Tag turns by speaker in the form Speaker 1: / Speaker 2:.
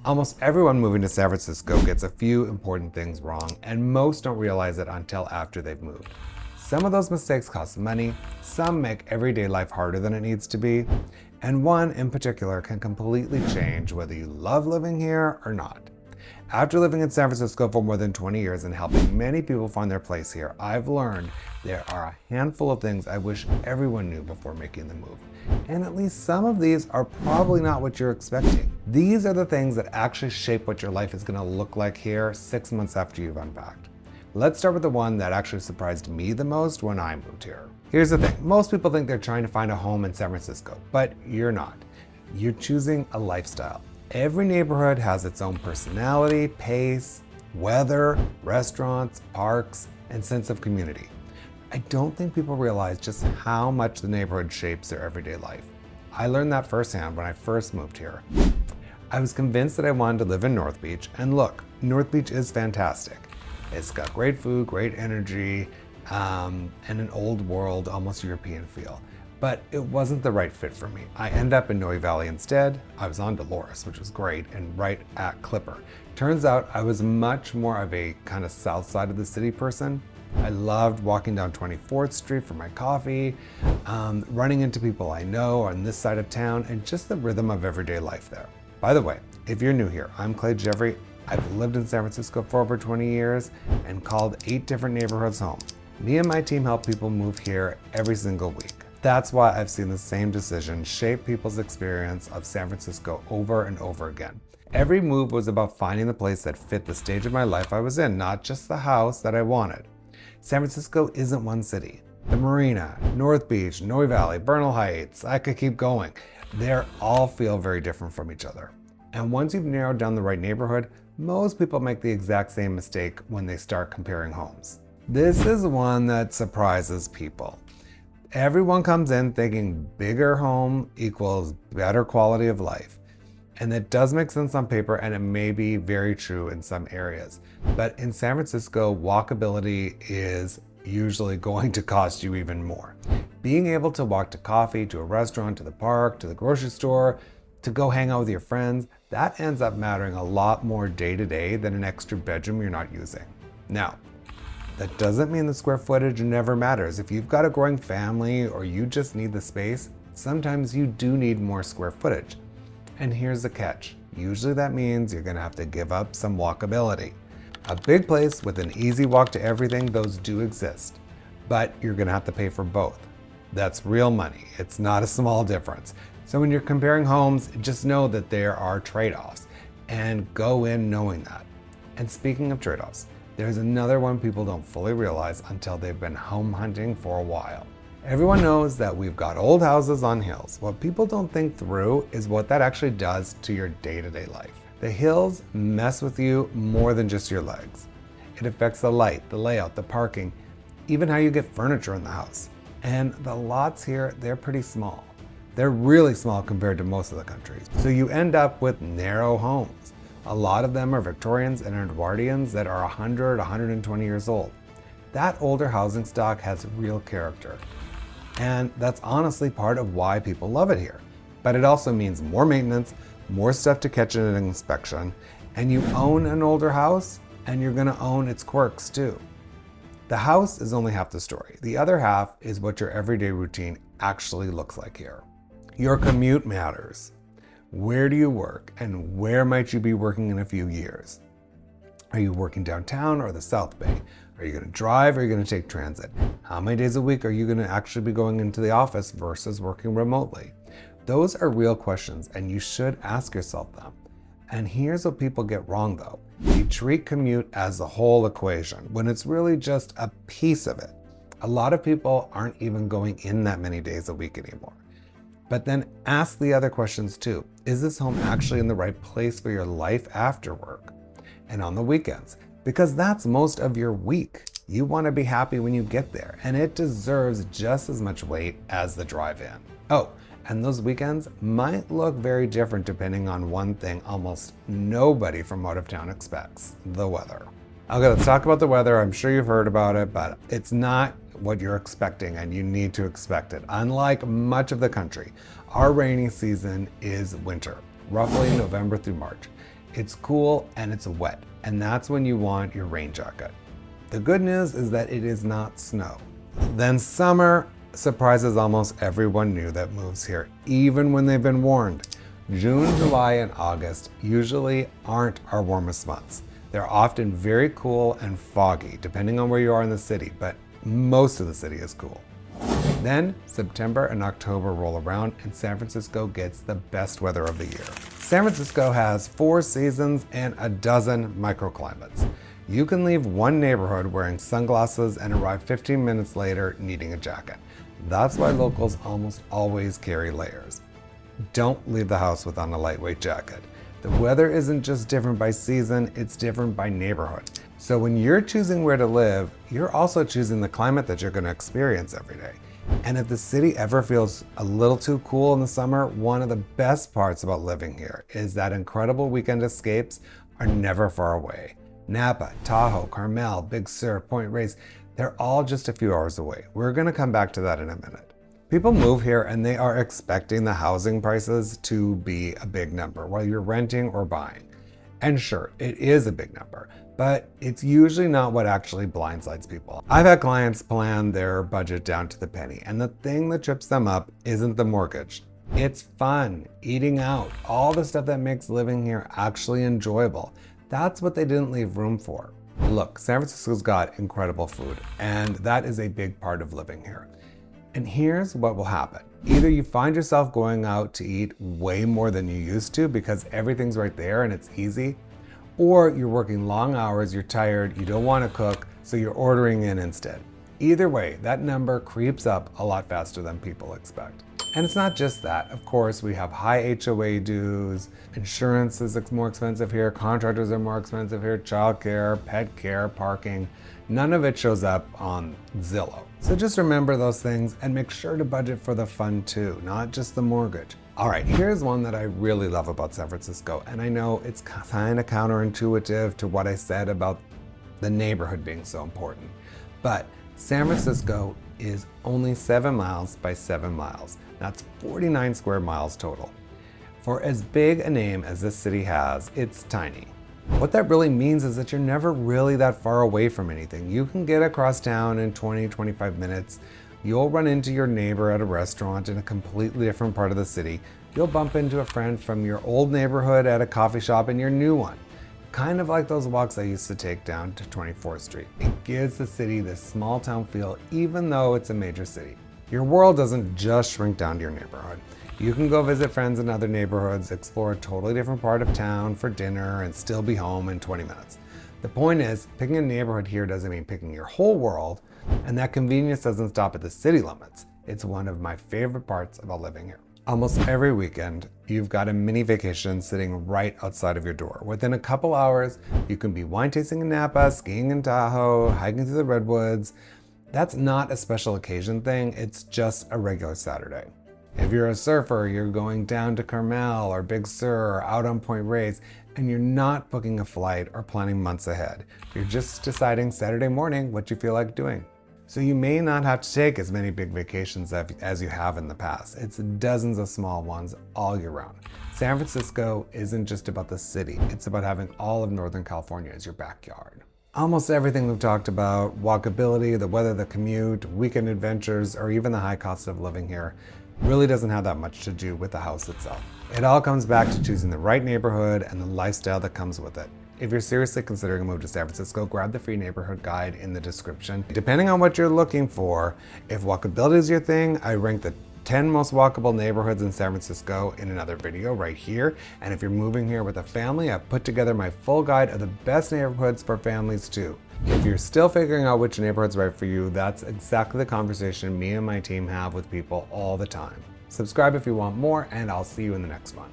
Speaker 1: Almost everyone moving to San Francisco gets a few important things wrong, and most don't realize it until after they've moved. Some of those mistakes cost money, some make everyday life harder than it needs to be, and one in particular can completely change whether you love living here or not. After living in San Francisco for more than 20 years and helping many people find their place here, I've learned there are a handful of things I wish everyone knew before making the move. And at least some of these are probably not what you're expecting. These are the things that actually shape what your life is going to look like here 6 months after you've unpacked. Let's start with the one that actually surprised me the most when I moved here. Here's the thing, most people think they're trying to find a home in San Francisco, but you're not. You're choosing a lifestyle. Every neighborhood has its own personality, pace, weather, restaurants, parks, and sense of community. I don't think people realize just how much the neighborhood shapes their everyday life. I learned that firsthand when I first moved here. I was convinced that I wanted to live in North Beach, and look, North Beach is fantastic. It's got great food, great energy, and an old world, almost European feel. But it wasn't the right fit for me. I ended up in Noe Valley instead. I was on Dolores, which was great, and right at Clipper. Turns out I was much more of a kind of south side of the city person. I loved walking down 24th Street for my coffee, running into people I know on this side of town, and just the rhythm of everyday life there. By the way, if you're new here, I'm Clay Gjevre. I've lived in San Francisco for over 20 years and called 8 different neighborhoods home. Me and my team help people move here every single week. That's why I've seen the same decision shape people's experience of San Francisco over and over again. Every move was about finding the place that fit the stage of my life I was in, not just the house that I wanted. San Francisco isn't one city. The Marina, North Beach, Noe Valley, Bernal Heights, I could keep going. They all feel very different from each other. And once you've narrowed down the right neighborhood, most people make the exact same mistake when they start comparing homes. This is one that surprises people. Everyone comes in thinking bigger home equals better quality of life. And that does make sense on paper, and it may be very true in some areas. But in San Francisco, walkability is usually going to cost you even more. Being able to walk to coffee, to a restaurant, to the park, to the grocery store, to go hang out with your friends, that ends up mattering a lot more day to day than an extra bedroom you're not using. Now, that doesn't mean the square footage never matters. If you've got a growing family or you just need the space, sometimes you do need more square footage. And here's the catch. Usually that means you're gonna have to give up some walkability. A big place with an easy walk to everything, those do exist, but you're gonna have to pay for both. That's real money. It's not a small difference. So when you're comparing homes, just know that there are trade-offs and go in knowing that. And speaking of trade-offs, there's another one people don't fully realize until they've been home hunting for a while. Everyone knows that we've got old houses on hills. What people don't think through is what that actually does to your day-to-day life. The hills mess with you more than just your legs. It affects the light, the layout, the parking, even how you get furniture in the house. And the lots here, they're pretty small. They're really small compared to most of the country. So you end up with narrow homes. A lot of them are Victorians and Edwardians that are 100, 120 years old. That older housing stock has real character. And that's honestly part of why people love it here. But it also means more maintenance, more stuff to catch in an inspection, and you own an older house, and you're gonna own its quirks too. The house is only half the story. The other half is what your everyday routine actually looks like here. Your commute matters. Where do you work, and where might you be working in a few years? Are you working downtown or the South Bay? Are you gonna drive or are you gonna take transit? How many days a week are you gonna actually be going into the office versus working remotely? Those are real questions, and you should ask yourself them. And here's what people get wrong though. You treat commute as the whole equation when it's really just a piece of it. A lot of people aren't even going in that many days a week anymore. But then ask the other questions too. Is this home actually in the right place for your life after work? And on the weekends, because that's most of your week. You want to be happy when you get there, and it deserves just as much weight as the drive-in. Oh, and those weekends might look very different depending on one thing almost nobody from out of town expects: the weather. Okay, let's talk about the weather. I'm sure you've heard about it, but it's not what you're expecting, and you need to expect it. Unlike much of the country, our rainy season is winter, roughly November through March. It's cool and it's wet, and that's when you want your rain jacket. The good news is that it is not snow. Then summer surprises almost everyone new that moves here, even when they've been warned. June, July, and August usually aren't our warmest months. They're often very cool and foggy, depending on where you are in the city, but most of the city is cool. Then September and October roll around and San Francisco gets the best weather of the year. San Francisco has 4 seasons and a dozen microclimates. You can leave one neighborhood wearing sunglasses and arrive 15 minutes later needing a jacket. That's why locals almost always carry layers. Don't leave the house without a lightweight jacket. The weather isn't just different by season, it's different by neighborhood. So when you're choosing where to live, you're also choosing the climate that you're going to experience every day. And if the city ever feels a little too cool in the summer, one of the best parts about living here is that incredible weekend escapes are never far away. NAPA, TAHOE, Carmel, Big Sur, Point Reyes, they're all just a few hours away. We're going to come back to that in a minute. People move here and they are expecting the housing prices to be a big number while you're renting or buying. And sure, it is a big number, but it's usually not what actually blindsides people. I've had clients plan their budget down to the penny, and the thing that trips them up isn't the mortgage. It's fun, eating out, all the stuff that makes living here actually enjoyable. That's what they didn't leave room for. Look, San Francisco's got incredible food, and that is a big part of living here. And here's what will happen. Either you find yourself going out to eat way more than you used to because everything's right there and it's easy, or you're working long hours, you're tired, you don't want to cook, so you're ordering in instead. Either way, that number creeps up a lot faster than people expect. And it's not just that. Of course, we have high HOA dues, insurance is more expensive here, contractors are more expensive here, childcare, pet care, parking. None of it shows up on Zillow. So just remember those things and make sure to budget for the fun too, not just the mortgage. All right, here's one that I really love about San Francisco, and I know it's kind of counterintuitive to what I said about the neighborhood being so important, but San Francisco is only 7 miles by 7 miles. That's 49 square miles total. For as big a name as this city has, it's tiny. What that really means is that you're never really that far away from anything. You can get across town in 20-25 minutes. You'll run into your neighbor at a restaurant in a completely different part of the city. You'll bump into a friend from your old neighborhood at a coffee shop in your new one. Kind of like those walks I used to take down to 24th Street. It gives the city this small town feel even though it's a major city. Your world doesn't just shrink down to your neighborhood. You can go visit friends in other neighborhoods, explore a totally different part of town for dinner, and still be home in 20 minutes. The point is, picking a neighborhood here doesn't mean picking your whole world, and that convenience doesn't stop at the city limits. It's one of my favorite parts about living here. Almost every weekend, you've got a mini vacation sitting right outside of your door. Within a couple hours, you can be wine tasting in Napa, skiing in Tahoe, hiking through the redwoods. That's not a special occasion thing, it's just a regular Saturday. If you're a surfer, you're going down to Carmel or Big Sur or out on Point Reyes, and you're not booking a flight or planning months ahead. You're just deciding Saturday morning what you feel like doing. So you may not have to take as many big vacations as you have in the past. It's dozens of small ones all year round. San Francisco isn't just about the city, it's about having all of Northern California as your backyard. Almost everything we've talked about, walkability, the weather, the commute, weekend adventures, or even the high cost of living here, really doesn't have that much to do with the house itself. It all comes back to choosing the right neighborhood and the lifestyle that comes with it. If you're seriously considering a move to San Francisco, grab the free neighborhood guide in the description. Depending on what you're looking for, if walkability is your thing, I rank the 10 most walkable neighborhoods in San Francisco in another video right here. And if you're moving here with a family, I've put together my full guide of the best neighborhoods for families too. If you're still figuring out which neighborhood's right for you, that's exactly the conversation me and my team have with people all the time. Subscribe if you want more, and I'll see you in the next one.